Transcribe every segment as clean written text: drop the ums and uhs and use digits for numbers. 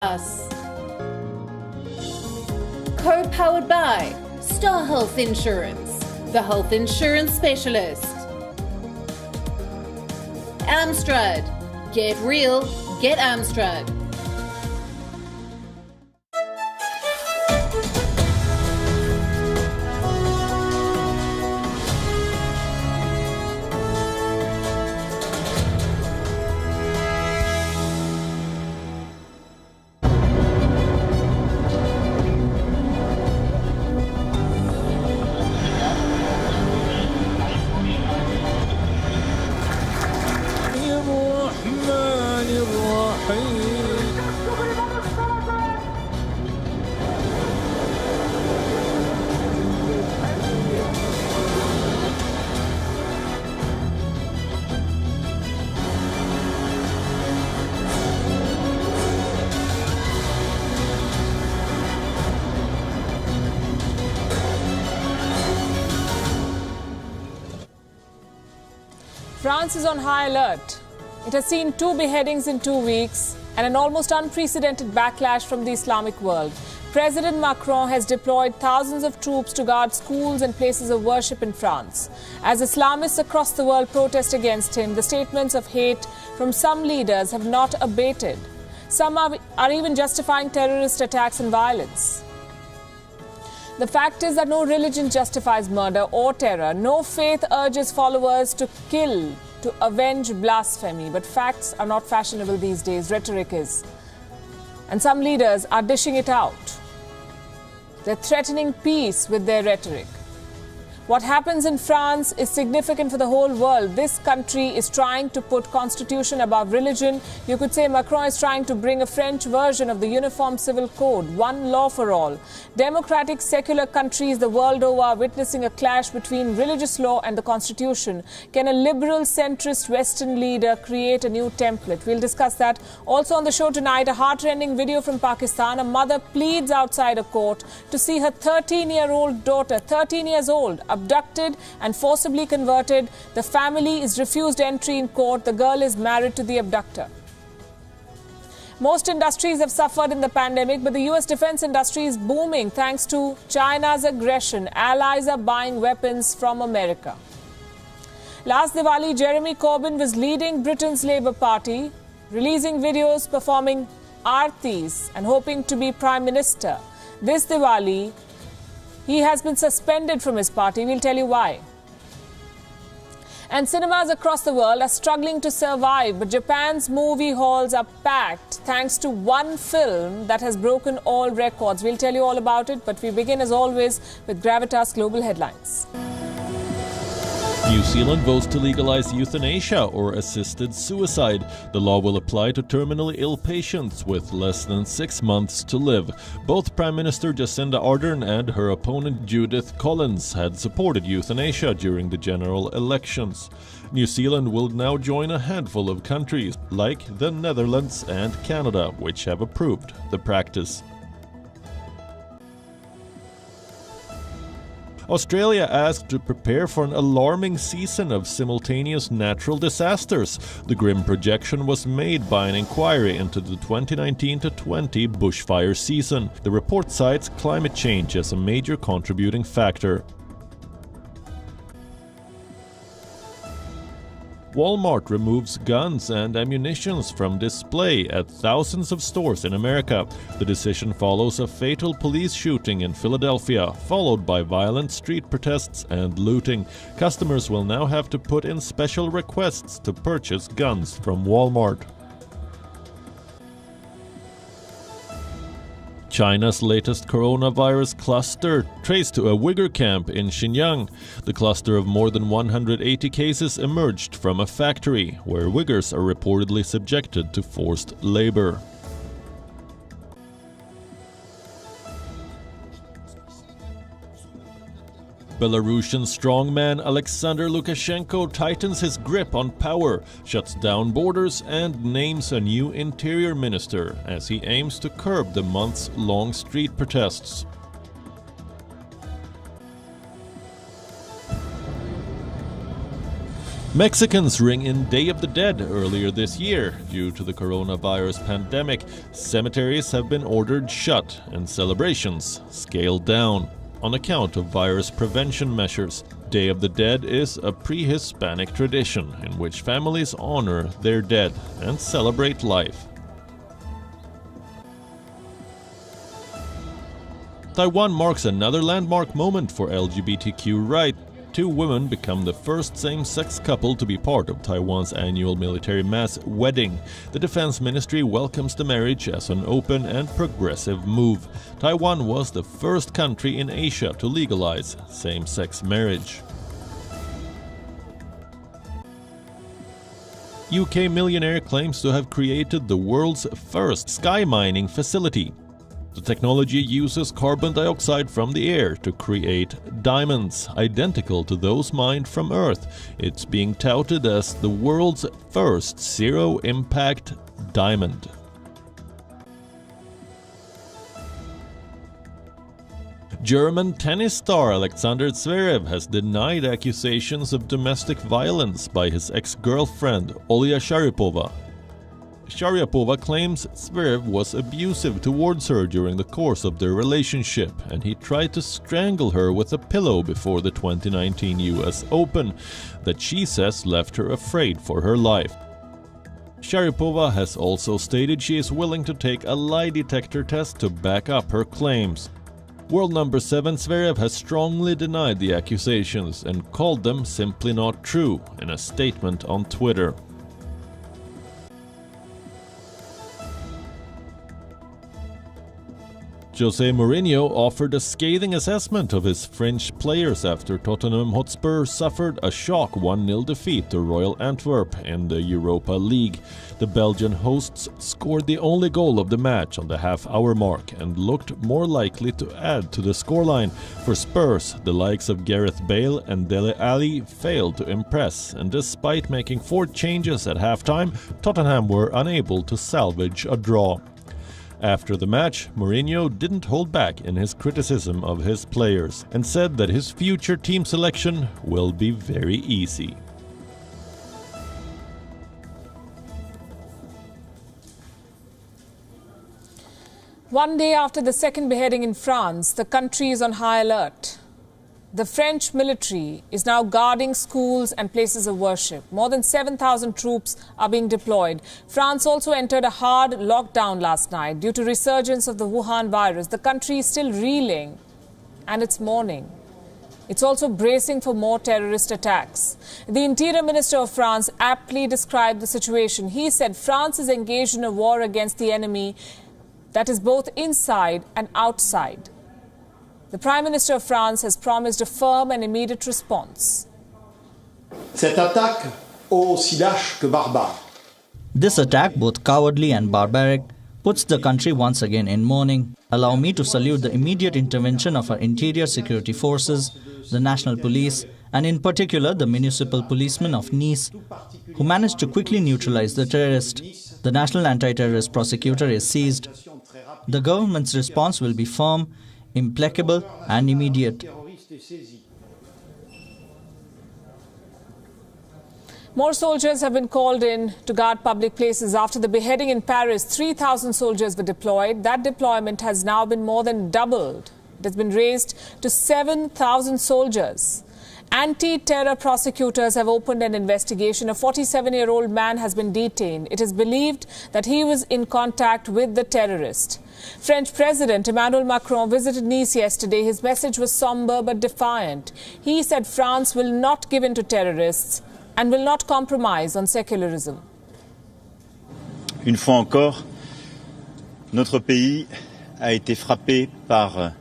Us. Co-powered by Star Health Insurance, the health insurance specialist. Amstrad. Get real, get Amstrad. France is on high alert. It has seen 2 beheadings in 2 weeks and an almost unprecedented backlash from the Islamic world. President Macron has deployed thousands of troops to guard schools and places of worship in France. As Islamists across the world protest against him, the statements of hate from some leaders have not abated. Some are even justifying terrorist attacks and violence. The fact is that no religion justifies murder or terror. No faith urges followers to kill, to avenge blasphemy. But facts are not fashionable these days. Rhetoric is. And some leaders are dishing it out. They're threatening peace with their rhetoric. What happens in France is significant for the whole world. This country is trying to put constitution above religion. You could say Macron is trying to bring a French version of the Uniform Civil Code, one law for all. Democratic, secular countries the world over are witnessing a clash between religious law and the constitution. Can a liberal, centrist Western leader create a new template? We'll discuss that. Also on the show tonight, a heart-rending video from Pakistan. A mother pleads outside a court to see her 13-year-old daughter, 13 years old, abducted and forcibly converted. The family is refused entry in court. The girl is married to the abductor. Most industries have suffered in the pandemic, but the US defense industry is booming thanks to China's aggression. Allies are buying weapons from America. Last Diwali, Jeremy Corbyn was leading Britain's Labour Party, releasing videos performing aartis and hoping to be Prime Minister. This Diwali, he has been suspended from his party. We'll tell you why. And cinemas across the world are struggling to survive, but Japan's movie halls are packed thanks to one film that has broken all records. We'll tell you all about it, but we begin as always with Gravitas Global Headlines. New Zealand votes to legalize euthanasia or assisted suicide. The law will apply to terminally ill patients with less than 6 months to live. Both Prime Minister Jacinda Ardern and her opponent Judith Collins had supported euthanasia during the general elections. New Zealand will now join a handful of countries, like the Netherlands and Canada, which have approved the practice. Australia asked to prepare for an alarming season of simultaneous natural disasters. The grim projection was made by an inquiry into the 2019-20 bushfire season. The report cites climate change as a major contributing factor. Walmart removes guns and ammunition from display at thousands of stores in America. The decision follows a fatal police shooting in Philadelphia, followed by violent street protests and looting. Customers will now have to put in special requests to purchase guns from Walmart. China's latest coronavirus cluster traced to a Uyghur camp in Xinjiang. The cluster of more than 180 cases emerged from a factory where Uyghurs are reportedly subjected to forced labor. Belarusian strongman Alexander Lukashenko tightens his grip on power, shuts down borders, and names a new interior minister as he aims to curb the months-long street protests. Mexicans ring in Day of the Dead earlier this year. Due to the coronavirus pandemic, cemeteries have been ordered shut and celebrations scaled down on account of virus prevention measures. Day of the Dead is a pre-Hispanic tradition in which families honor their dead and celebrate life. Taiwan marks another landmark moment for LGBTQ rights. 2 women become the first same-sex couple to be part of Taiwan's annual military mass wedding. The Defense Ministry welcomes the marriage as an open and progressive move. Taiwan was the first country in Asia to legalize same-sex marriage. UK millionaire claims to have created the world's first sky mining facility. The technology uses carbon dioxide from the air to create diamonds, identical to those mined from Earth. It's being touted as the world's first zero-impact diamond. German tennis star Alexander Zverev has denied accusations of domestic violence by his ex-girlfriend Olya Sharipova. Sharipova claims Zverev was abusive towards her during the course of their relationship, and he tried to strangle her with a pillow before the 2019 US Open that she says left her afraid for her life. Sharipova has also stated she is willing to take a lie detector test to back up her claims. World number 7 Zverev has strongly denied the accusations and called them simply not true in a statement on Twitter. Jose Mourinho offered a scathing assessment of his French players after Tottenham Hotspur suffered a shock 1-0 defeat to Royal Antwerp in the Europa League. The Belgian hosts scored the only goal of the match on the half-hour mark and looked more likely to add to the scoreline. For Spurs, the likes of Gareth Bale and Dele Alli failed to impress, and despite making 4 changes at halftime, Tottenham were unable to salvage a draw. After the match, Mourinho didn't hold back in his criticism of his players and said that his future team selection will be very easy. One day after the second beheading in France, the country is on high alert. The French military is now guarding schools and places of worship. More than 7,000 troops are being deployed. France also entered a hard lockdown last night due to resurgence of the Wuhan virus. The country is still reeling and it's mourning. It's also bracing for more terrorist attacks. The Interior Minister of France aptly described the situation. He said France is engaged in a war against the enemy that is both inside and outside. The Prime Minister of France has promised a firm and immediate response. Cette attaque, aussi lâche que barbare. This attack, both cowardly and barbaric, puts the country once again in mourning. Allow me to salute the immediate intervention of our interior security forces, the national police, and in particular the municipal policemen of Nice, who managed to quickly neutralize the terrorist. The National Anti-Terrorist Prosecutor is seized. The government's response will be firm, implacable and immediate. More soldiers have been called in to guard public places. After the beheading in Paris, 3,000 soldiers were deployed. That deployment has now been more than doubled. It has been raised to 7,000 soldiers. Anti-terror prosecutors have opened an investigation. A 47-year-old man has been detained. It is believed that he was in contact with the terrorist. French President Emmanuel Macron visited Nice yesterday. His message was somber but defiant. He said France will not give in to terrorists and will not compromise on secularism. Une fois encore, notre pays a été frappé par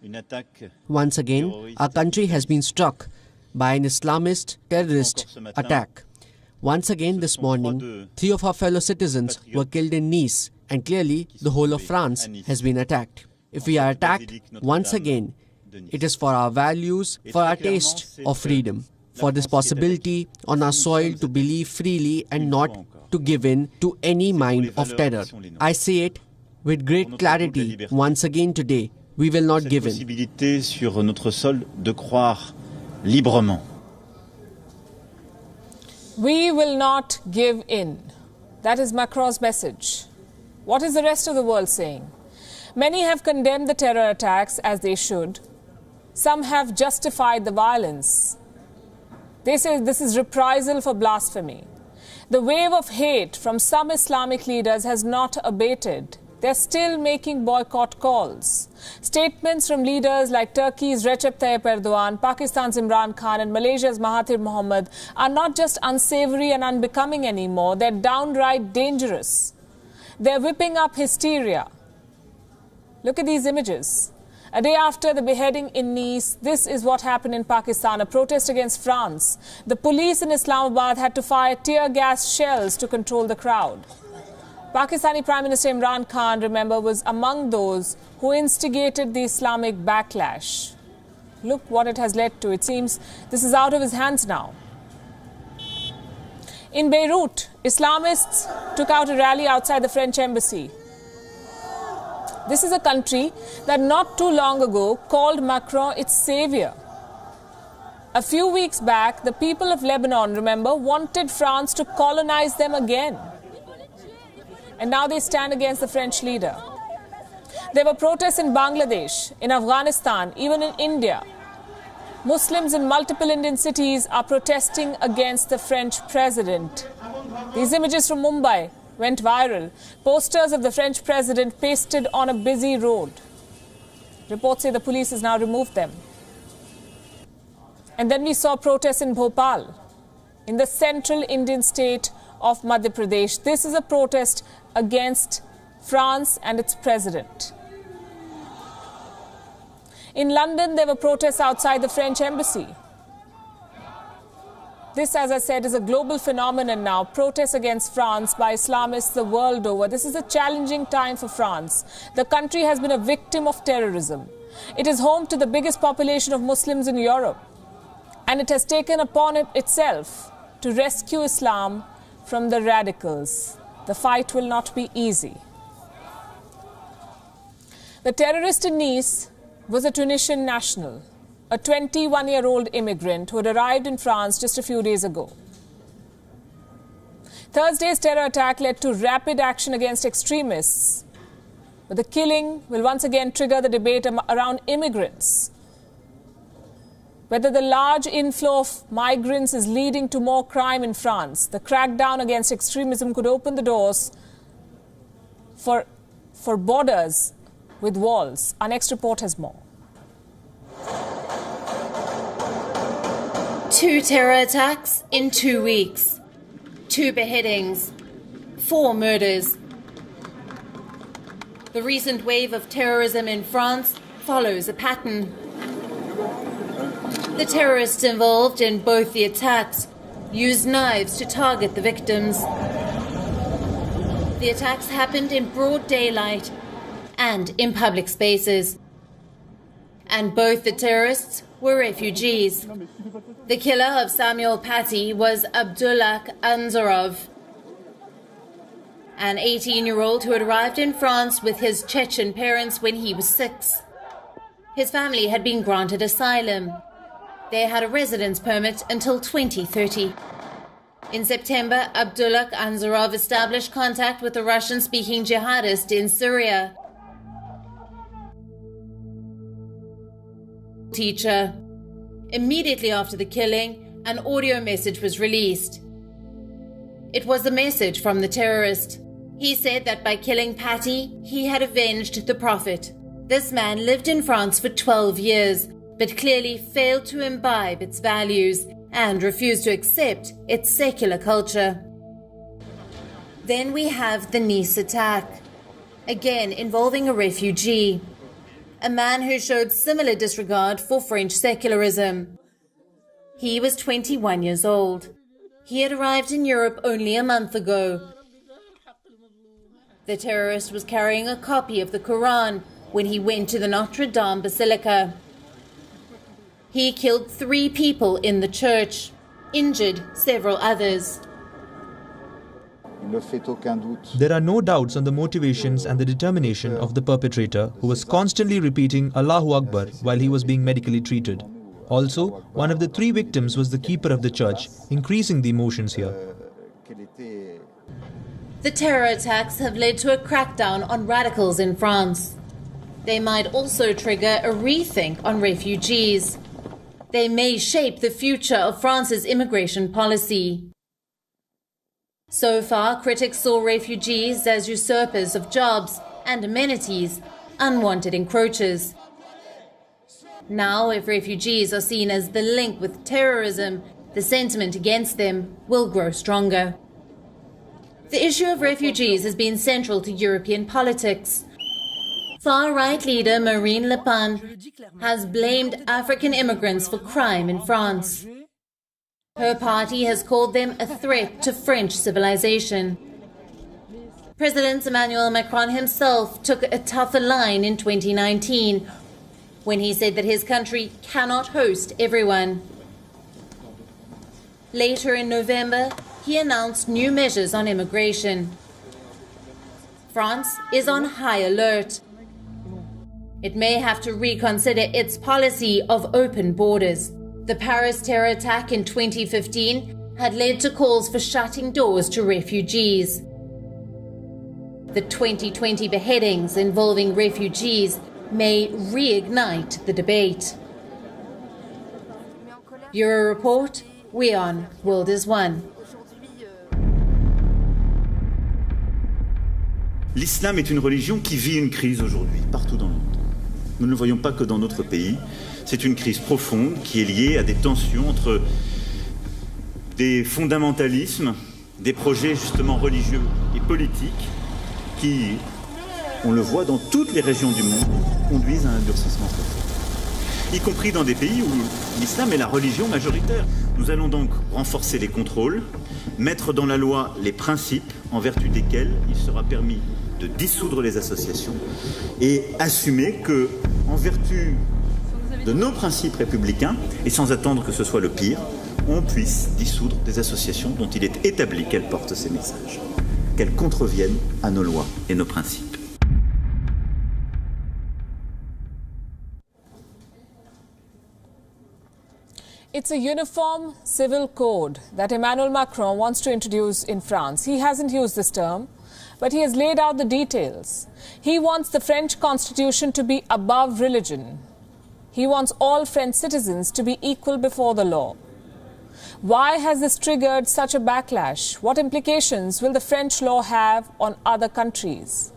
une attaque. Once again, our country has been struck by an Islamist terrorist attack. Once again this morning, 3 of our fellow citizens were killed in Nice, and clearly the whole of France has been attacked. If we are attacked once again, it is for our values, for our taste of freedom, for this possibility on our soil to believe freely and not to give in to any mind of terror. I say it with great clarity once again today. We will not give in. Possibilité sur notre sol de croire librement. We will not give in. That is Macron's message. What is the rest of the world saying? Many have condemned the terror attacks, as they should. Some have justified the violence. They say this is reprisal for blasphemy. The wave of hate from some Islamic leaders has not abated. They're still making boycott calls. Statements from leaders like Turkey's Recep Tayyip Erdogan, Pakistan's Imran Khan and Malaysia's Mahathir Mohamad are not just unsavory and unbecoming anymore, they're downright dangerous. They're whipping up hysteria. Look at these images. A day after the beheading in Nice, this is what happened in Pakistan, a protest against France. The police in Islamabad had to fire tear gas shells to control the crowd. Pakistani Prime Minister Imran Khan, remember, was among those who instigated the Islamic backlash. Look what it has led to. It seems this is out of his hands now. In Beirut, Islamists took out a rally outside the French embassy. This is a country that not too long ago called Macron its savior. A few weeks back, the people of Lebanon, remember, wanted France to colonize them again. And now they stand against the French leader. There were protests in Bangladesh, in Afghanistan, even in India. Muslims in multiple Indian cities are protesting against the French president. These images from Mumbai went viral. Posters of the French president pasted on a busy road. Reports say the police has now removed them. And then we saw protests in Bhopal, in the central Indian state of Madhya Pradesh. This is a protest against France and its president. In London, there were protests outside the French embassy. This, as I said, is a global phenomenon now, protests against France by Islamists the world over. This is a challenging time for France. The country has been a victim of terrorism. It is home to the biggest population of Muslims in Europe. And it has taken upon it itself to rescue Islam from the radicals. The fight will not be easy. The terrorist in Nice was a Tunisian national, a 21-year-old immigrant who had arrived in France just a few days ago. Thursday's terror attack led to rapid action against extremists. But the killing will once again trigger the debate around immigrants. Whether the large inflow of migrants is leading to more crime in France, the crackdown against extremism could open the doors for borders with walls. Our next report has more. 2 terror attacks in 2 weeks. 2 beheadings. 4 murders. The recent wave of terrorism in France follows a pattern. The terrorists involved in both the attacks used knives to target the victims. The attacks happened in broad daylight and in public spaces. And both the terrorists were refugees. The killer of Samuel Paty was Abdullah Anzarov, an 18-year-old who had arrived in France with his Chechen parents when he was 6. His family had been granted asylum. They had a residence permit until 2030. In September, Abdullah Anzarov established contact with a Russian-speaking jihadist in Syria. Teacher. Immediately after the killing, an audio message was released. It was a message from the terrorist. He said that by killing Paty, he had avenged the Prophet. This man lived in France for 12 years, but clearly failed to imbibe its values and refused to accept its secular culture. Then we have the Nice attack, again involving a refugee, a man who showed similar disregard for French secularism. He was 21 years old. He had arrived in Europe only a month ago. The terrorist was carrying a copy of the Quran when he went to the Notre Dame Basilica. He killed 3 people in the church, injured several others. There are no doubts on the motivations and the determination of the perpetrator, who was constantly repeating Allahu Akbar while he was being medically treated. Also, one of the 3 victims was the keeper of the church, increasing the emotions here. The terror attacks have led to a crackdown on radicals in France. They might also trigger a rethink on refugees. They may shape the future of France's immigration policy. So far, critics saw refugees as usurpers of jobs and amenities, unwanted encroachers. Now, if refugees are seen as the link with terrorism, the sentiment against them will grow stronger. The issue of refugees has been central to European politics. Far-right leader Marine Le Pen has blamed African immigrants for crime in France. Her party has called them a threat to French civilization. President Emmanuel Macron himself took a tougher line in 2019 when he said that his country cannot host everyone. Later in November, he announced new measures on immigration. France is on high alert. It may have to reconsider its policy of open borders. The Paris terror attack in 2015 had led to calls for shutting doors to refugees. The 2020 beheadings involving refugees may reignite the debate. Bureau Report, WION, World is One. L'islam est une religion qui vit une crise aujourd'hui, partout dans le monde. Nous ne le voyons pas que dans notre pays. C'est une crise profonde qui est liée à des tensions entre des fondamentalismes, des projets justement religieux et politiques qui, on le voit dans toutes les régions du monde, conduisent à un durcissement profond, y compris dans des pays où l'islam est la religion majoritaire. Nous allons donc renforcer les contrôles, mettre dans la loi les principes en vertu desquels il sera permis de dissoudre les associations et assumer que, en vertu de nos principes républicains, et sans attendre que ce soit le pire, on puisse dissoudre des associations dont il est établi qu'elles portent ces messages, qu'elles contreviennent à nos lois et nos principes. It's a uniform civil code that Emmanuel Macron wants to introduce in France. He hasn't used this term, but he has laid out the details. He wants the French constitution to be above religion. He wants all French citizens to be equal before the law. Why has this triggered such a backlash? What implications will the French law have on other countries?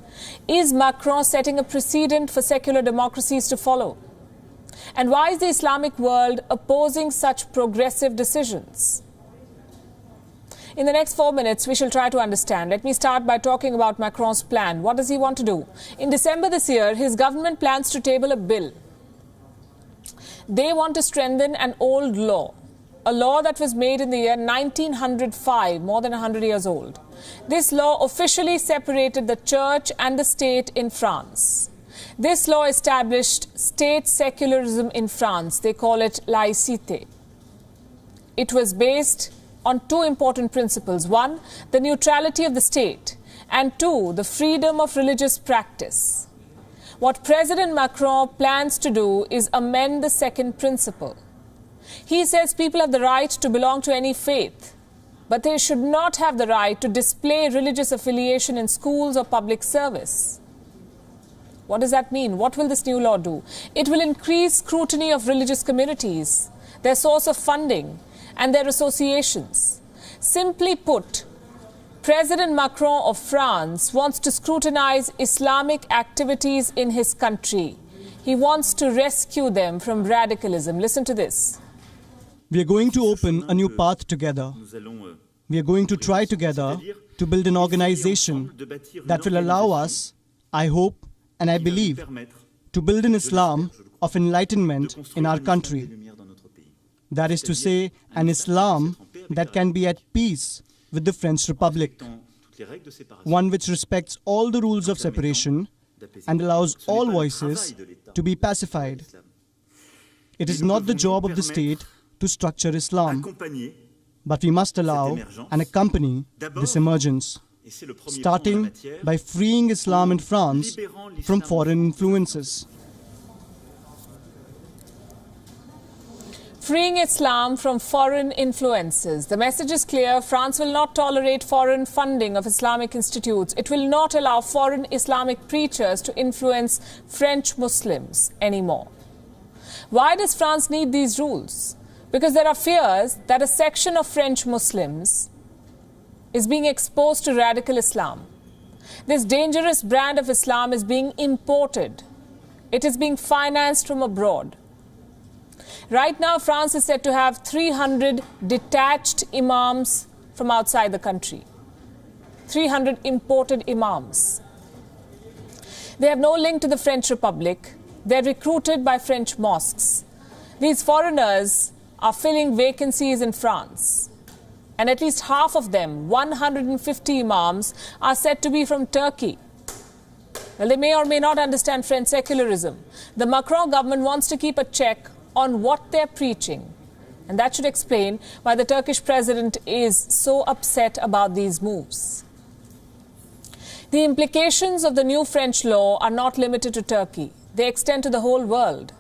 Is Macron setting a precedent for secular democracies to follow? And why is the Islamic world opposing such progressive decisions? In the next 4 minutes, we shall try to understand. Let me start by talking about Macron's plan. What does he want to do? In December this year, his government plans to table a bill. They want to strengthen an old law, a law that was made in the year 1905, more than 100 years old. This law officially separated the church and the state in France. This law established state secularism in France. They call it laïcité. It was based on 2 important principles. 1, the neutrality of the state, and 2, the freedom of religious practice. What President Macron plans to do is amend the second principle. He says people have the right to belong to any faith, but they should not have the right to display religious affiliation in schools or public service. What does that mean? What will this new law do? It will increase scrutiny of religious communities, their source of funding, and their associations. Simply put, President Macron of France wants to scrutinize Islamic activities in his country. He wants to rescue them from radicalism. Listen to this. We are going to open a new path together. We are going to try together to build an organization that will allow us, I hope and I believe, to build an Islam of enlightenment in our country. That is to say, an Islam that can be at peace with the French Republic, one which respects all the rules of separation and allows all voices to be pacified. It is not the job of the state to structure Islam, but we must allow and accompany this emergence, starting by freeing Islam in France from foreign influences. Freeing Islam from foreign influences. The message is clear. France will not tolerate foreign funding of Islamic institutes. It will not allow foreign Islamic preachers to influence French Muslims anymore. Why does France need these rules? Because there are fears that a section of French Muslims is being exposed to radical Islam. This dangerous brand of Islam is being imported. It is being financed from abroad. Right now, France is said to have 300 detached imams from outside the country. 300 imported imams. They have no link to the French Republic. They're recruited by French mosques. These foreigners are filling vacancies in France. And at least half of them, 150 imams, are said to be from Turkey. Well, they may or may not understand French secularism. The Macron government wants to keep a check on what they're preaching. And that should explain why the Turkish president is so upset about these moves. The implications of the new French law are not limited to Turkey. They extend to the whole world.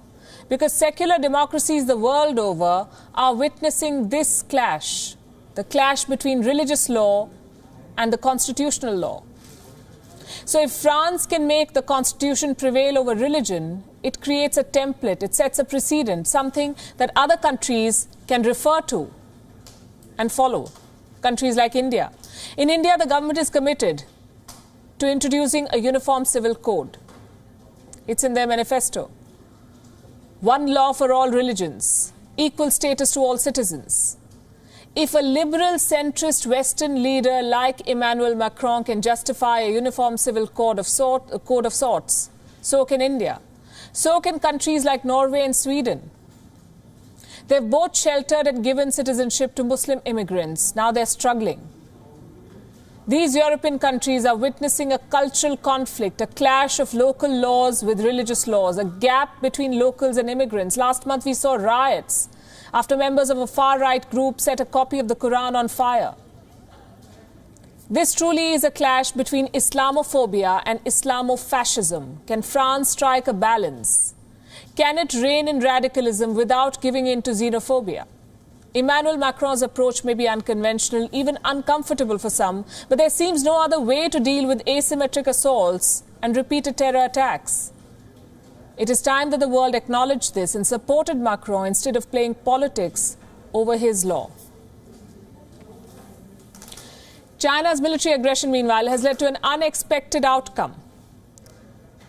Because secular democracies the world over are witnessing this clash, the clash between religious law and the constitutional law. So if France can make the constitution prevail over religion, it creates a template, it sets a precedent, something that other countries can refer to and follow. Countries like India. In India, the government is committed to introducing a uniform civil code. It's in their manifesto. One law for all religions, equal status to all citizens. If a liberal centrist Western leader like Emmanuel Macron can justify a uniform civil code of sorts, so can India. So can countries like Norway and Sweden. They've both sheltered and given citizenship to Muslim immigrants. Now they're struggling. These European countries are witnessing a cultural conflict, a clash of local laws with religious laws, a gap between locals and immigrants. Last month we saw riots after members of a far-right group set a copy of the Quran on fire. This truly is a clash between Islamophobia and Islamofascism. Can France strike a balance? Can it rein in radicalism without giving in to xenophobia? Emmanuel Macron's approach may be unconventional, even uncomfortable for some, but there seems no other way to deal with asymmetric assaults and repeated terror attacks. It is time that the world acknowledged this and supported Macron instead of playing politics over his law. China's military aggression, meanwhile, has led to an unexpected outcome.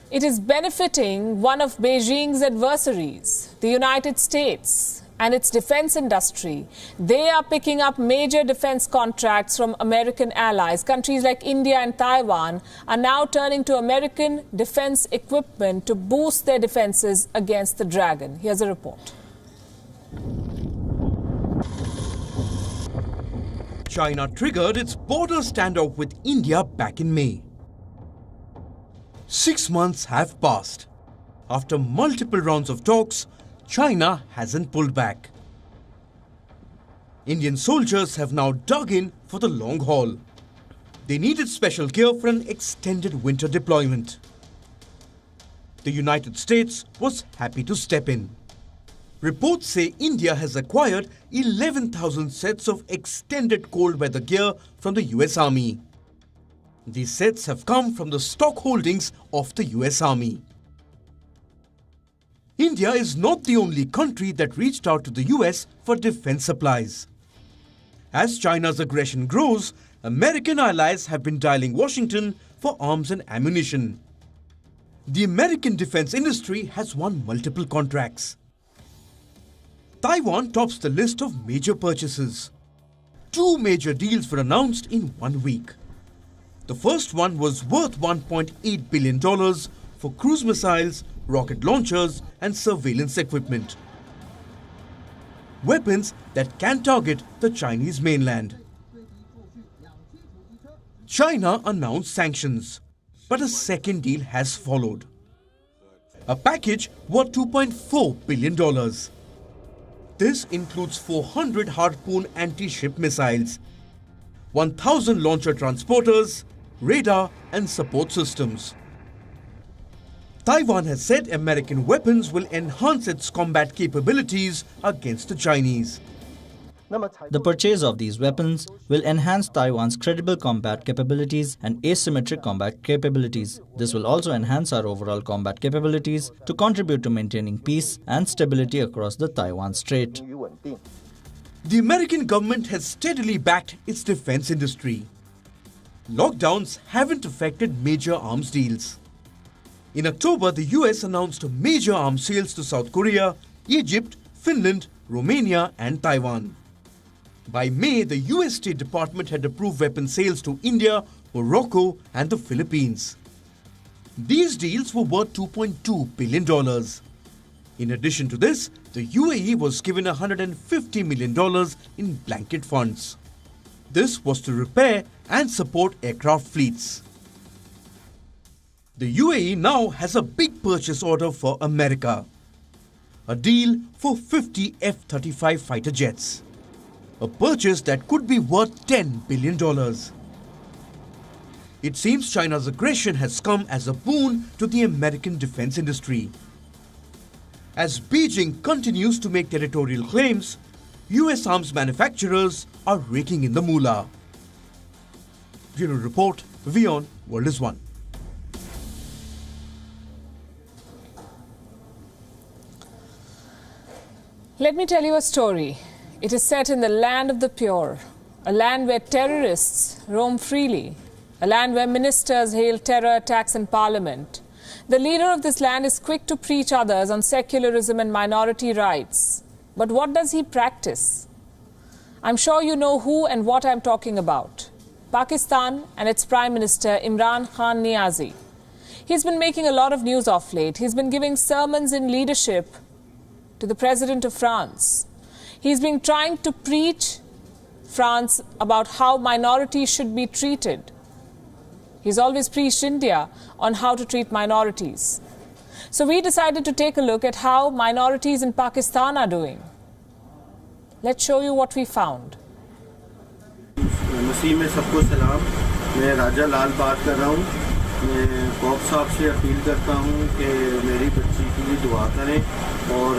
It is benefiting one of Beijing's adversaries, the United States, and its defense industry. They are picking up major defense contracts from American allies. Countries like India and Taiwan are now turning to American defense equipment to boost their defenses against the dragon. Here's a report. China triggered its border standoff with India back in May. 6 months have passed. After multiple rounds of talks, China hasn't pulled back. Indian soldiers have now dug in for the long haul. They needed special gear for an extended winter deployment. The United States was happy to step in. Reports say India has acquired 11,000 sets of extended cold weather gear from the US Army. These sets have come from the stock holdings of the US Army. India is not the only country that reached out to the US for defense supplies. As China's aggression grows, American allies have been dialing Washington for arms and ammunition. The American defense industry has won multiple contracts. Taiwan tops the list of major purchases. 2 major deals were announced in 1 week. The first one was worth $1.8 billion for cruise missiles, rocket launchers and surveillance equipment. Weapons that can target the Chinese mainland. China announced sanctions, but a second deal has followed. A package worth $2.4 billion. This includes 400 Harpoon anti-ship missiles, 1,000 launcher transporters, radar and support systems. Taiwan has said American weapons will enhance its combat capabilities against the Chinese. The purchase of these weapons will enhance Taiwan's credible combat capabilities and asymmetric combat capabilities. This will also enhance our overall combat capabilities to contribute to maintaining peace and stability across the Taiwan Strait. The American government has steadily backed its defense industry. Lockdowns haven't affected major arms deals. In October, the US announced major arms sales to South Korea, Egypt, Finland, Romania and Taiwan. By May, the US State Department had approved weapon sales to India, Morocco and the Philippines. These deals were worth $2.2 billion. In addition to this, the UAE was given $150 million in blanket funds. This was to repair and support aircraft fleets. The UAE now has a big purchase order for America. A deal for 50 F-35 fighter jets. A purchase that could be worth $10 billion. It seems China's aggression has come as a boon to the American defense industry. As Beijing continues to make territorial claims, US arms manufacturers are raking in the moolah. Bureau Report, WION, World is One. Let me tell you a story. It is set in the land of the pure, a land where terrorists roam freely, a land where ministers hail terror attacks in parliament. The leader of this land is quick to preach others on secularism and minority rights. But what does he practice? I'm sure you know who and what I'm talking about. Pakistan and its Prime Minister Imran Khan Niazi. He's been making a lot of news of late. He's been giving sermons in leadership to the President of France. He's been trying to preach France about how minorities should be treated. He's always preached India on how to treat minorities. So we decided to take a look at how minorities in Pakistan are doing. Let's show you what we found. मसीह में सबको सलाम। मैं राजा लाल बात कर रहा हूँ। मैं corp साहब से अपील करता हूँ कि मेरी बच्ची के लिए दुआ करें और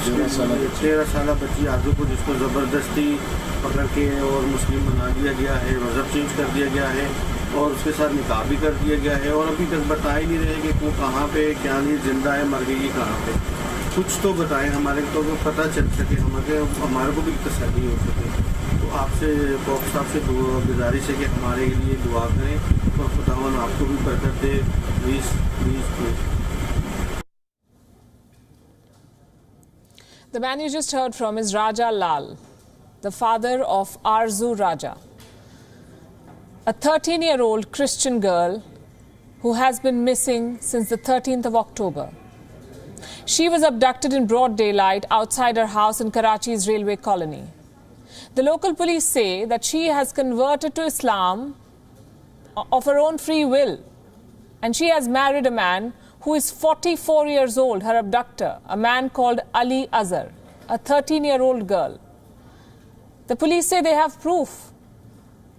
13 साल बच्ची आजू को जिसको ज़बरदस्ती पकड़ के और मुस्लिम बना दिया गया है, मज़हब चेंज कर दिया गया है और उसके साथ निकाह भी कर दिया गया है और अभी तक बता ही नहीं रहे कि वो कहाँ पे क्या नहीं, जिंदा है मर गई कहाँ पे। कुछ तो बताएं हमारे को, तो पता चल सके, हमारे को भी तसल्ली हो सके। तो आपसे कॉप साहब से गुजारिश है कि हमारे लिए दुआ करें और खुदावन आपको भी बरकत दे। Please please. The man you just heard from is Raja Lal, the father of Arzu Raja, a 13-year-old Christian girl who has been missing since the 13th of October. She was abducted in broad daylight outside her house in Karachi's railway colony. The local police say that she has converted to Islam of her own free will, and she has married a man who is 44 years old, her abductor, a man called Ali Azhar, a 13-year-old girl. The police say they have proof,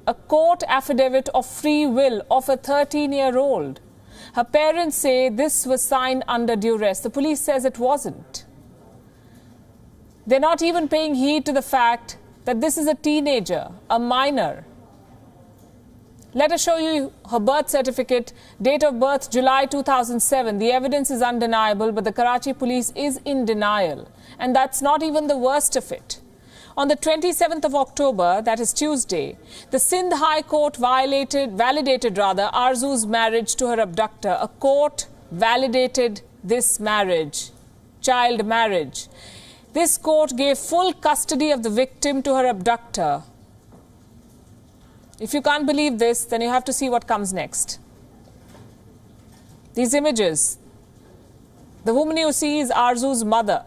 a court affidavit of free will of a 13-year-old. Her parents say this was signed under duress. The police says it wasn't. They're not even paying heed to the fact that this is a teenager, a minor. Let us show you her birth certificate, date of birth July 2007. The evidence is undeniable, but the Karachi police is in denial. And that's not even the worst of it. On the 27th of October, that is Tuesday, the Sindh High Court validated Arzu's marriage to her abductor. A court validated this marriage, child marriage. This court gave full custody of the victim to her abductor. If you can't believe this, then you have to see what comes next. These images. The woman you see is Arzu's mother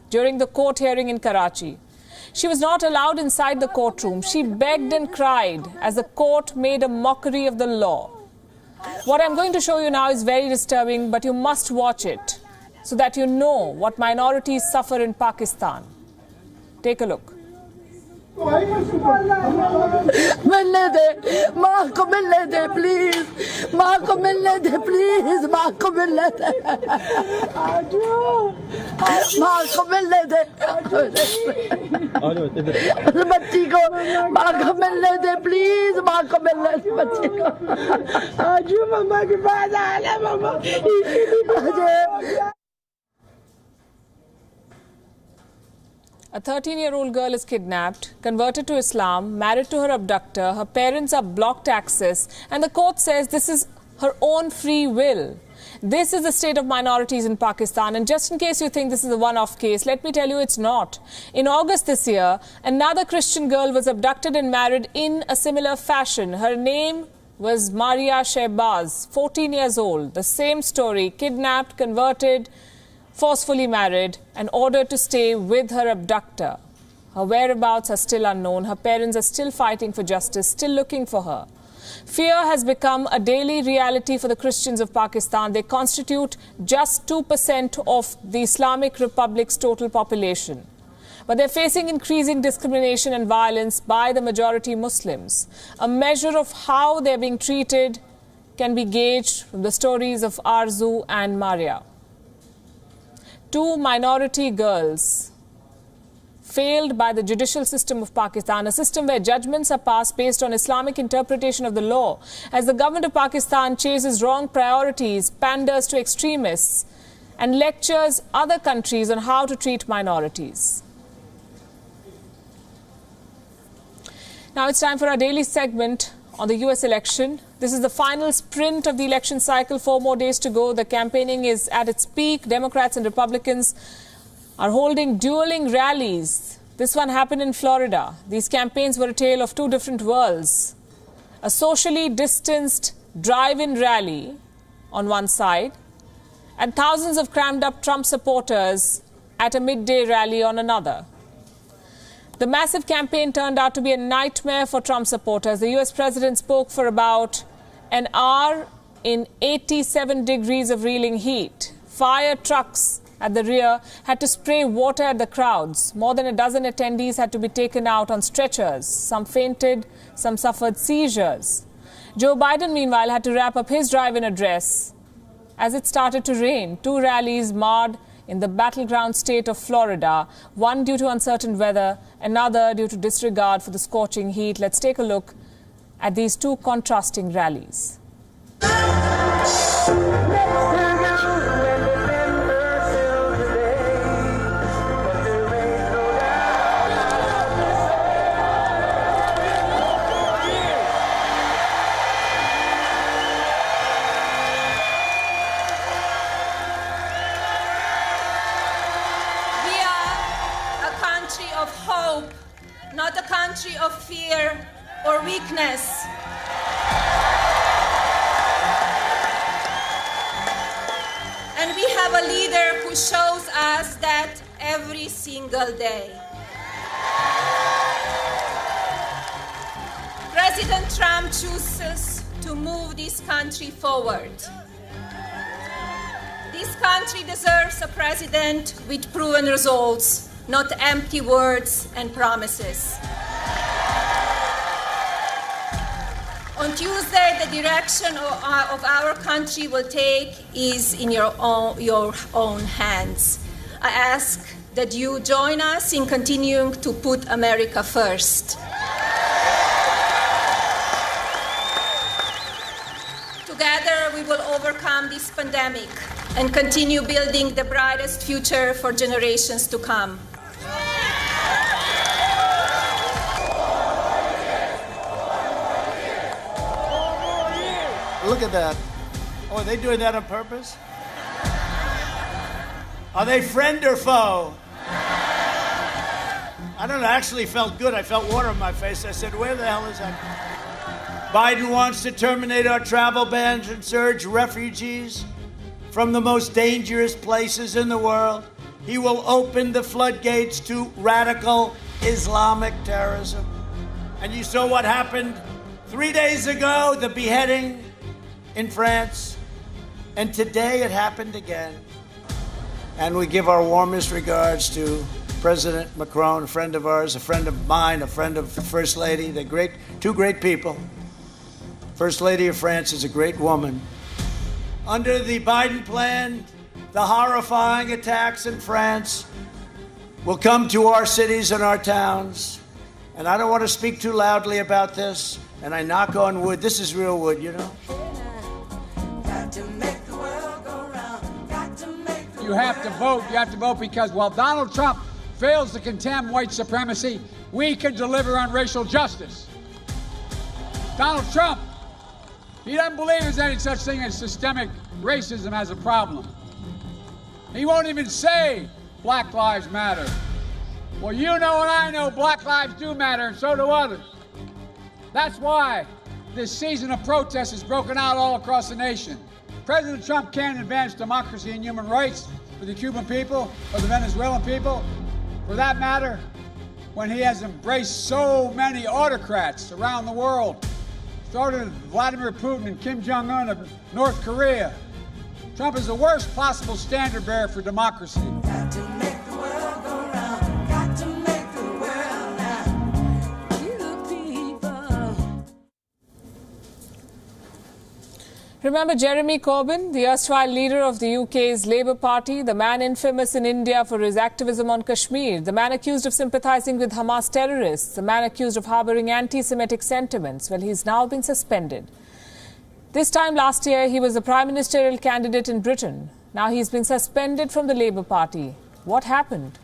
during the court hearing in Karachi. She was not allowed inside the courtroom. She begged and cried as the court made a mockery of the law. What I'm going to show you now is very disturbing, but you must watch it so that you know what minorities suffer in Pakistan. Take a look. मिलने दे, माँ को मिलने दे please, माँ को मिलने दे please, माँ को मिलने दे, माँ को मिलने दे, बच्ची को माँ को मिलने दे प्लीज, माँ को मिलने दे बच्ची को। आजू मम्मा के पास आना मम्मा। A 13-year-old girl is kidnapped, converted to Islam, married to her abductor. Her parents are blocked access, and the court says this is her own free will. This is the state of minorities in Pakistan. And just in case you think this is a one-off case, let me tell you it's not. In August this year, another Christian girl was abducted and married in a similar fashion. Her name was Maria Shehbaz, 14 years old. The same story, kidnapped, converted, forcefully married and ordered to stay with her abductor. Her whereabouts are still unknown. Her parents are still fighting for justice, still looking for her. Fear has become a daily reality for the Christians of Pakistan. They constitute just 2% of the Islamic Republic's total population. But they're facing increasing discrimination and violence by the majority Muslims. A measure of how they're being treated can be gauged from the stories of Arzu and Maria. Two minority girls failed by the judicial system of Pakistan, a system where judgments are passed based on Islamic interpretation of the law, as the government of Pakistan chases wrong priorities, panders to extremists, and lectures other countries on how to treat minorities. Now it's time for our daily segment on the US election. This is the final sprint of the election cycle. 4 more days to go. The campaigning is at its peak. Democrats and Republicans are holding dueling rallies. This one happened in Florida. These campaigns were a tale of two different worlds. A socially distanced drive-in rally on one side, and thousands of crammed up Trump supporters at a midday rally on another. The massive campaign turned out to be a nightmare for Trump supporters. The US president spoke for about an hour in 87 degrees of reeling heat. Fire trucks at the rear had to spray water at the crowds. More than a dozen attendees had to be taken out on stretchers. Some fainted, some suffered seizures. Joe Biden, meanwhile, had to wrap up his drive-in address as it started to rain. 2 rallies marred in the battleground state of Florida, one due to uncertain weather, another due to disregard for the scorching heat. Let's take a look at these two contrasting rallies. Not a country of fear or weakness. And we have a leader who shows us that every single day. President Trump chooses to move this country forward. This country deserves a president with proven results, not empty words and promises. On Tuesday, the direction of our country will take is in your own hands. I ask that you join us in continuing to put America first. Together, we will overcome this pandemic and continue building the brightest future for generations to come. Look at that. Oh, are they doing that on purpose? Are they friend or foe? I don't know, I actually felt good. I felt water on my face. I said, where the hell is that? Biden wants to terminate our travel bans and surge refugees from the most dangerous places in the world. He will open the floodgates to radical Islamic terrorism. And you saw what happened 3 days ago, the beheading in France, and today it happened again. And we give our warmest regards to President Macron, a friend of ours, a friend of mine, a friend of the First Lady. They're two great people. First Lady of France is a great woman. Under the Biden plan, the horrifying attacks in France will come to our cities and our towns. And I don't want to speak too loudly about this, and I knock on wood. This is real wood, you know? You have to vote. You have to vote because while Donald Trump fails to condemn white supremacy, we can deliver on racial justice. Donald Trump, he doesn't believe there's any such thing as systemic racism as a problem. He won't even say Black Lives Matter. Well, you know and I know Black lives do matter, and so do others. That's why this season of protests has broken out all across the nation. President Trump can't advance democracy and human rights for the Cuban people or the Venezuelan people, for that matter, when he has embraced so many autocrats around the world, starting with Vladimir Putin and Kim Jong-un of North Korea. Trump is the worst possible standard bearer for democracy. Got to make the world go round. Got to make the world now. You people. Remember Jeremy Corbyn, the erstwhile leader of the UK's Labour Party, the man infamous in India for his activism on Kashmir, the man accused of sympathising with Hamas terrorists, the man accused of harbouring anti-Semitic sentiments. Well, he's now been suspended. This time last year, he was the prime ministerial candidate in Britain. Now he's been suspended from the Labour Party. What happened?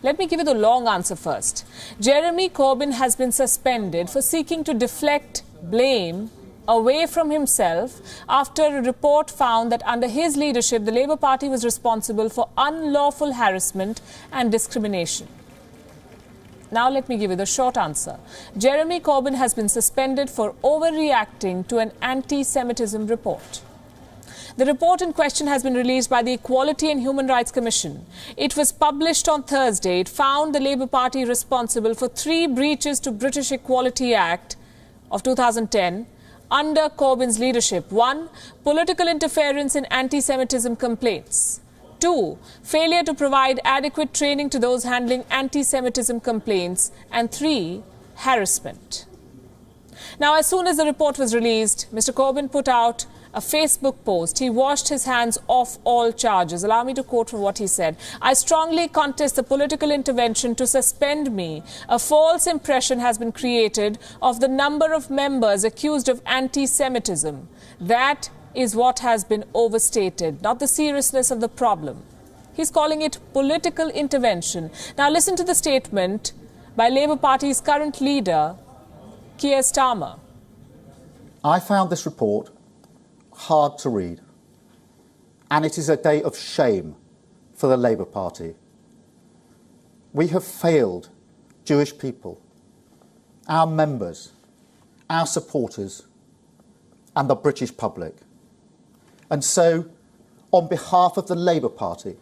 Let me give you the long answer first. Jeremy Corbyn has been suspended for seeking to deflect blame away from himself after a report found that under his leadership, the Labour Party was responsible for unlawful harassment and discrimination. Now let me give you the short answer. Jeremy Corbyn has been suspended for overreacting to an anti-Semitism report. The report in question has been released by the Equality and Human Rights Commission. It was published on Thursday. It found the Labour Party responsible for 3 breaches to British Equality Act of 2010 under Corbyn's leadership. 1. Political interference in anti-Semitism complaints. 2. Failure to provide adequate training to those handling anti-Semitism complaints. And 3. Harassment. Now, as soon as the report was released, Mr. Corbyn put out a Facebook post. He washed his hands off all charges. Allow me to quote from what he said. I strongly contest the political intervention to suspend me. A false impression has been created of the number of members accused of anti-Semitism. That is what has been overstated, not the seriousness of the problem. He's calling it political intervention. Now listen to the statement by Labour Party's current leader, Keir Starmer. I found this report hard to read, and it is a day of shame for the Labour Party. We have failed Jewish people, our members, our supporters, and the British public. And so, on behalf of the Labour Party,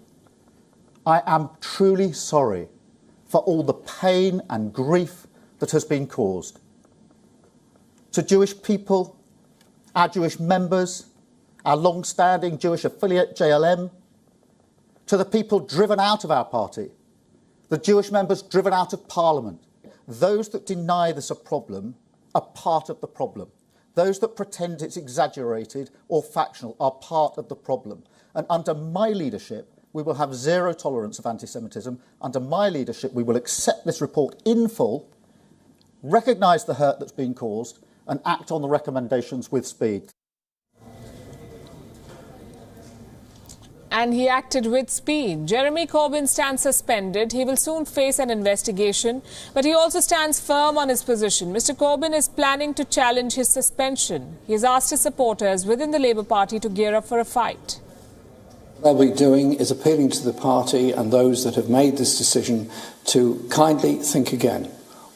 I am truly sorry for all the pain and grief that has been caused. To Jewish people, our Jewish members, our long-standing Jewish affiliate JLM, to the people driven out of our party, the Jewish members driven out of Parliament. Those that deny there's a problem are part of the problem. Those that pretend it's exaggerated or factional are part of the problem. And under my leadership, we will have zero tolerance of anti-Semitism. Under my leadership, we will accept this report in full, recognise the hurt that's been caused, and act on the recommendations with speed. And he acted with speed. Jeremy Corbyn stands suspended. He will soon face an investigation, but he also stands firm on his position. Mr. Corbyn is planning to challenge his suspension. He has asked his supporters within the Labour Party to gear up for a fight. What I'll be doing is appealing to the party and those that have made this decision to kindly think again.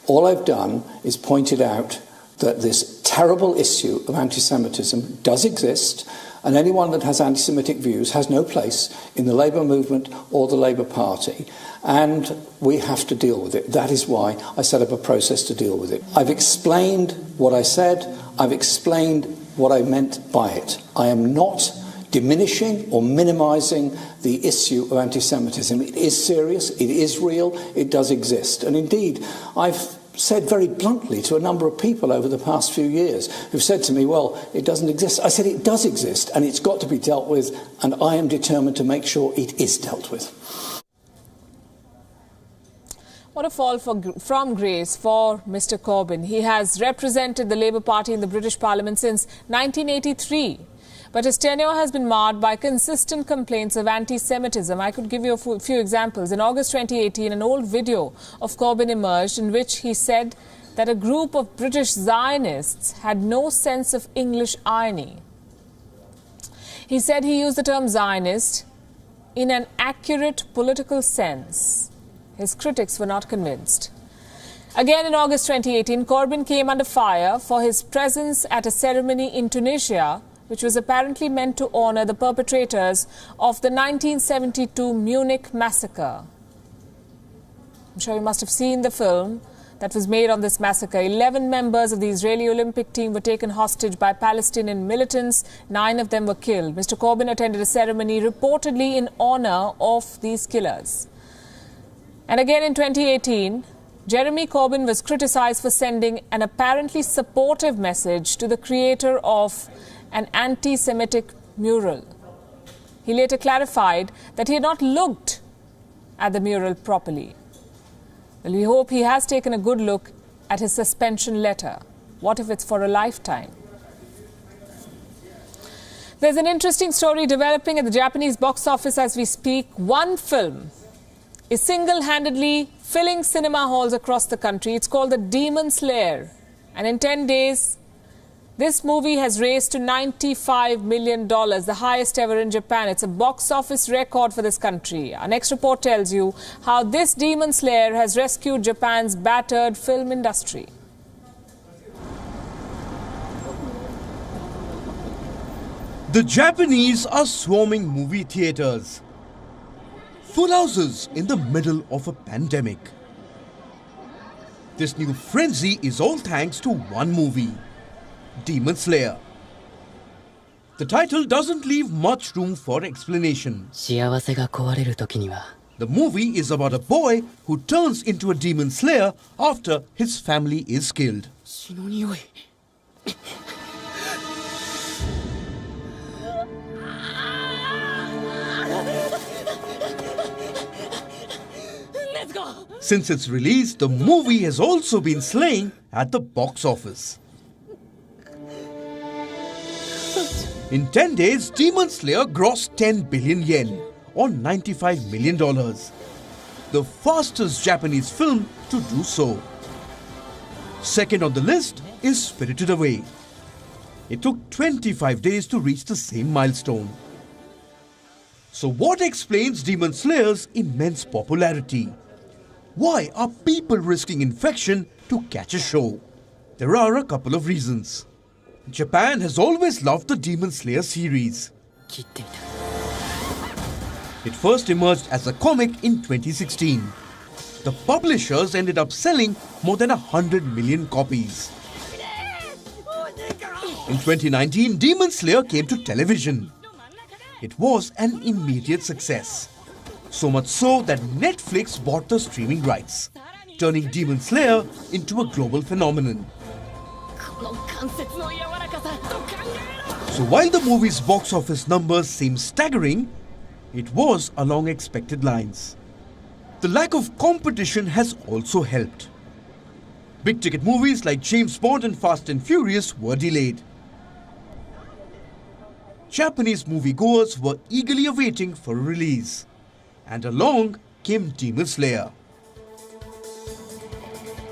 All I've done is pointed out that this terrible issue of anti-Semitism does exist, and anyone that has anti-Semitic views has no place in the Labour movement or the Labour Party, and we have to deal with it. That is why I set up a process to deal with it. I've explained what I said. I've explained what I meant by it. I am not diminishing or minimising the issue of anti-Semitism. It is serious, it is real, it does exist. And indeed, I've said very bluntly to a number of people over the past few years who've said to me, well, it doesn't exist. I said it does exist and it's got to be dealt with, and I am determined to make sure it is dealt with. What a fall from grace for Mr. Corbyn. He has represented the Labour Party in the British Parliament since 1983. But his tenure has been marred by consistent complaints of anti-Semitism. I could give you a few examples. In August 2018, an old video of Corbyn emerged in which he said that a group of British Zionists had no sense of English irony. He said he used the term Zionist in an accurate political sense. His critics were not convinced. Again in August 2018, Corbyn came under fire for his presence at a ceremony in Tunisia, which was apparently meant to honour the perpetrators of the 1972 Munich massacre. I'm sure you must have seen the film that was made on this massacre. 11 members of the Israeli Olympic team were taken hostage by Palestinian militants. 9 of them were killed. Mr. Corbyn attended a ceremony reportedly in honour of these killers. And again in 2018, Jeremy Corbyn was criticised for sending an apparently supportive message to the creator of an anti-Semitic mural. He later clarified that he had not looked at the mural properly. Well, we hope he has taken a good look at his suspension letter. What if it's for a lifetime? There's an interesting story developing at the Japanese box office as we speak. One film is single-handedly filling cinema halls across the country. It's called The Demon Slayer. And in 10 days, this movie has raised to $95 million, the highest ever in Japan. It's a box office record for this country. Our next report tells you how this Demon Slayer has rescued Japan's battered film industry. The Japanese are swarming movie theatres. Full houses in the middle of a pandemic. This new frenzy is all thanks to one movie, Demon Slayer. The title doesn't leave much room for explanation. The movie is about a boy who turns into a demon slayer after his family is killed. Since its release, the movie has also been slaying at the box office. In 10 days, Demon Slayer grossed 10 billion yen, or $95 million. The fastest Japanese film to do so. Second on the list is Spirited Away. It took 25 days to reach the same milestone. So what explains Demon Slayer's immense popularity? Why are people risking infection to catch a show? There are a couple of reasons. Japan has always loved the Demon Slayer series. It first emerged as a comic in 2016. The publishers ended up selling more than 100 million copies. In 2019, Demon Slayer came to television. It was an immediate success. So much so that Netflix bought the streaming rights, turning Demon Slayer into a global phenomenon. So while the movie's box office numbers seem staggering, it was along expected lines. The lack of competition has also helped. Big-ticket movies like James Bond and Fast and Furious were delayed. Japanese moviegoers were eagerly awaiting for a release. And along came Demon Slayer.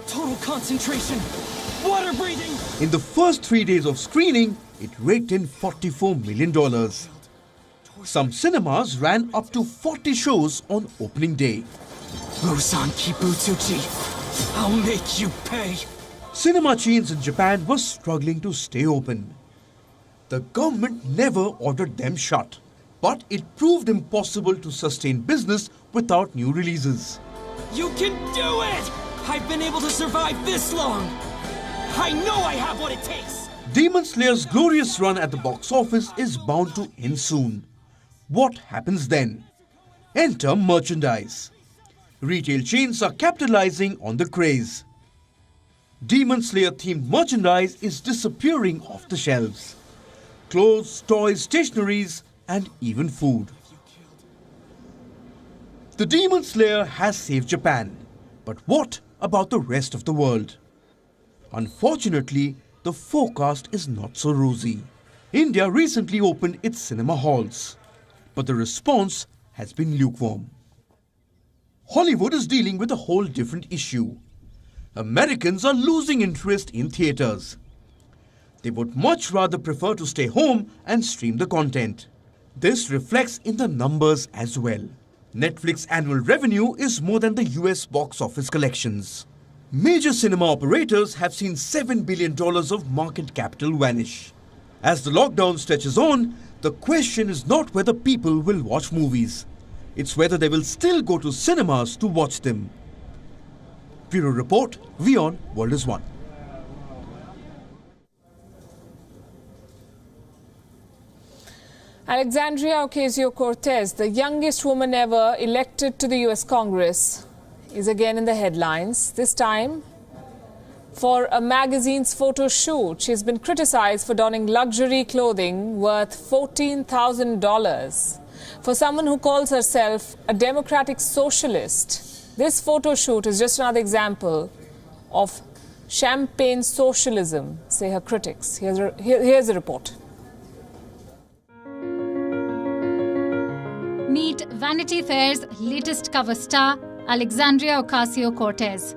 Total concentration, water breathing. In the first 3 days of screening, it raked in $44 million. Some cinemas ran up to 40 shows on opening day. Busan Kibutsuchi, I'll make you pay. Cinema chains in Japan were struggling to stay open. The government never ordered them shut. But it proved impossible to sustain business without new releases. You can do it! I've been able to survive this long. I know I have what it takes. Demon Slayer's glorious run at the box office is bound to end soon. What happens then? Enter merchandise. Retail chains are capitalizing on the craze. Demon Slayer themed merchandise is disappearing off the shelves. Clothes, toys, stationeries, and even food. The Demon Slayer has saved Japan. But what about the rest of the world? Unfortunately, the forecast is not so rosy. India recently opened its cinema halls, but the response has been lukewarm. Hollywood is dealing with a whole different issue. Americans are losing interest in theatres. They would much rather prefer to stay home and stream the content. This reflects in the numbers as well. Netflix annual revenue is more than the US box office collections. Major cinema operators have seen $7 billion of market capital vanish. As the lockdown stretches on, the question is not whether people will watch movies. It's whether they will still go to cinemas to watch them. Bureau Report, WION, World is One. Alexandria Ocasio-Cortez, the youngest woman ever elected to the US Congress, is again in the headlines, this time for a magazine's photo shoot. She's been criticized for donning luxury clothing worth $14,000. For someone who calls herself a democratic socialist, this photo shoot is just another example of champagne socialism, say her critics. Here's a report. Meet Vanity Fair's latest cover star, Alexandria Ocasio-Cortez,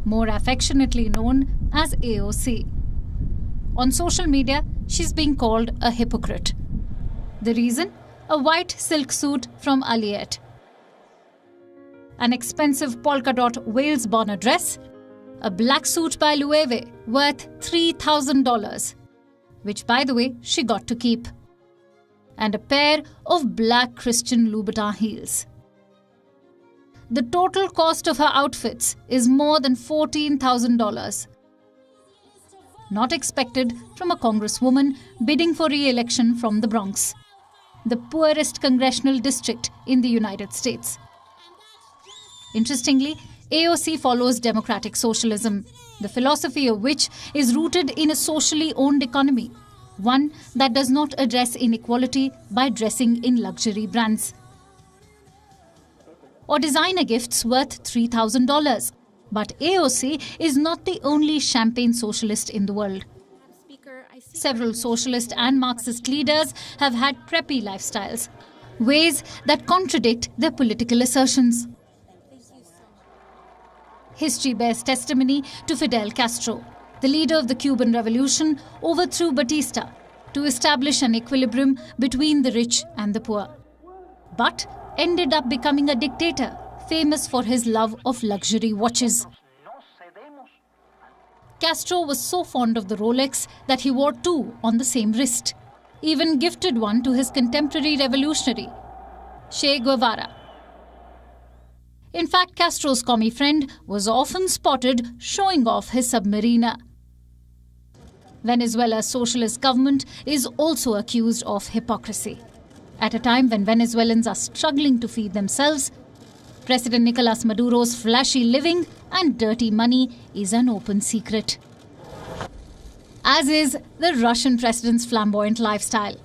more affectionately known as AOC. On social media, she's being called a hypocrite. The reason? A white silk suit from Aliette, an expensive polka dot Wales bonnet dress, a black suit by Loewe worth $3,000, which, by the way, she got to keep, and a pair of black Christian Louboutin heels. The total cost of her outfits is more than $14,000. Not expected from a congresswoman bidding for re-election from the Bronx, the poorest congressional district in the United States. Interestingly, AOC follows democratic socialism, the philosophy of which is rooted in a socially owned economy, one that does not address inequality by dressing in luxury brands or designer gifts worth $3,000. But AOC is not the only champagne socialist in the world. Several socialist and Marxist leaders have had preppy lifestyles, ways that contradict their political assertions. History bears testimony to Fidel Castro. The leader of the Cuban Revolution overthrew Batista to establish an equilibrium between the rich and the poor, but ended up becoming a dictator, famous for his love of luxury watches. Castro was so fond of the Rolex that he wore two on the same wrist, even gifted one to his contemporary revolutionary, Che Guevara. In fact, Castro's commie friend was often spotted showing off his Submariner. Venezuela's socialist government is also accused of hypocrisy. At a time when Venezuelans are struggling to feed themselves, President Nicolas Maduro's flashy living and dirty money is an open secret, as is the Russian president's flamboyant lifestyle.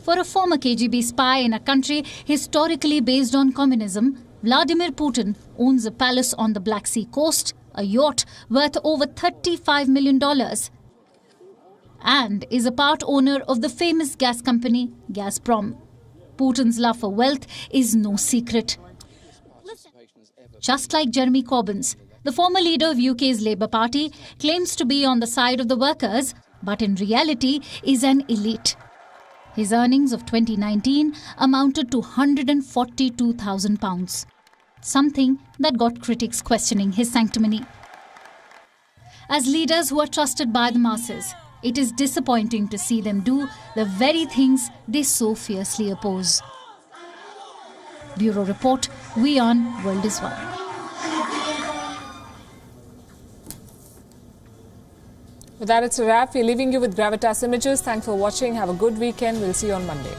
For a former KGB spy in a country historically based on communism, Vladimir Putin owns a palace on the Black Sea coast, a yacht worth over $35 million, and is a part owner of the famous gas company Gazprom. Putin's love for wealth is no secret. Just like Jeremy Corbyn's, the former leader of UK's Labour Party claims to be on the side of the workers, but in reality is an elite. His earnings of 2019 amounted to £142,000, something that got critics questioning his sanctimony. As leaders who are trusted by the masses, it is disappointing to see them do the very things they so fiercely oppose. Bureau Report, WION, World is One. With that, it's a wrap. We're leaving you with Gravitas Images. Thanks for watching. Have a good weekend. We'll see you on Monday.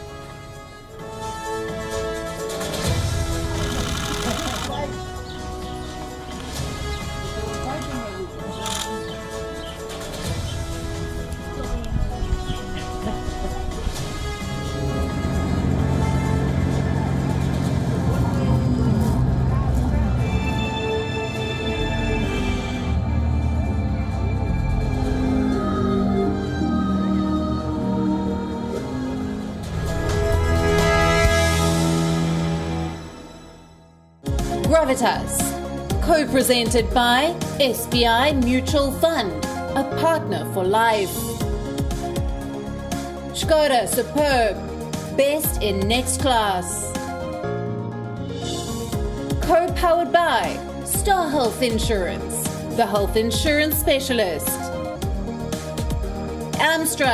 Gravitas, co-presented by SBI Mutual Fund, a partner for life. Skoda Superb, best in next class. Co-powered by Star Health Insurance, the health insurance specialist. Amstrad.